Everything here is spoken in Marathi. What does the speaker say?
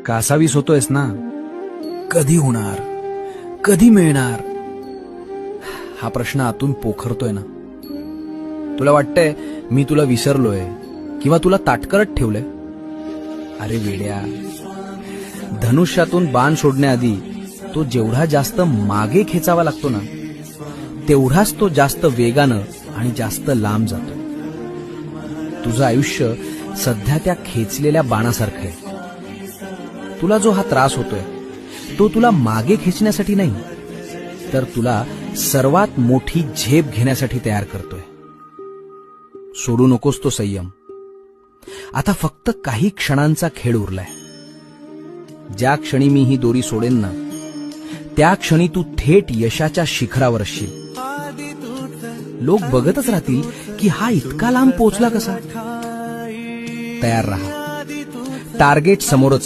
कासावीस होतोयस ना? कधी होणार, कधी मिळणार हा प्रश्न आतून पोखरतोय ना. तुला वाटतंय मी तुला विसरलोय किंवा तुला ताटकरत ठेवलंय. अरे वेड्या, धनुष्यातून बाण सोडण्याआधी तो जेवढा जास्त मागे खेचावा लागतो ना, तेवढाच तो जास्त वेगानं आणि जास्त लांब जातो. तुझं आयुष्य सध्या त्या खेचलेल्या बाणासारखं आहे. तुला जो हा त्रास होतोय तो तुला मागे खेचण्यासाठी नाही, तर तुला सर्वात मोठी झेप घेण्यासाठी तयार करतोय. सोडू नकोस तो संयम. आता फक्त काही क्षणांचा खेळ उरलाय. ज्या क्षणी मी ही दोरी सोडेन ना, त्या क्षणी तू थेट यशाच्या शिखरावर असशील. लोक बघतच राहतील की हा इतका लांब पोहोचला कसा. तयार राहा. टार्गेट समोरच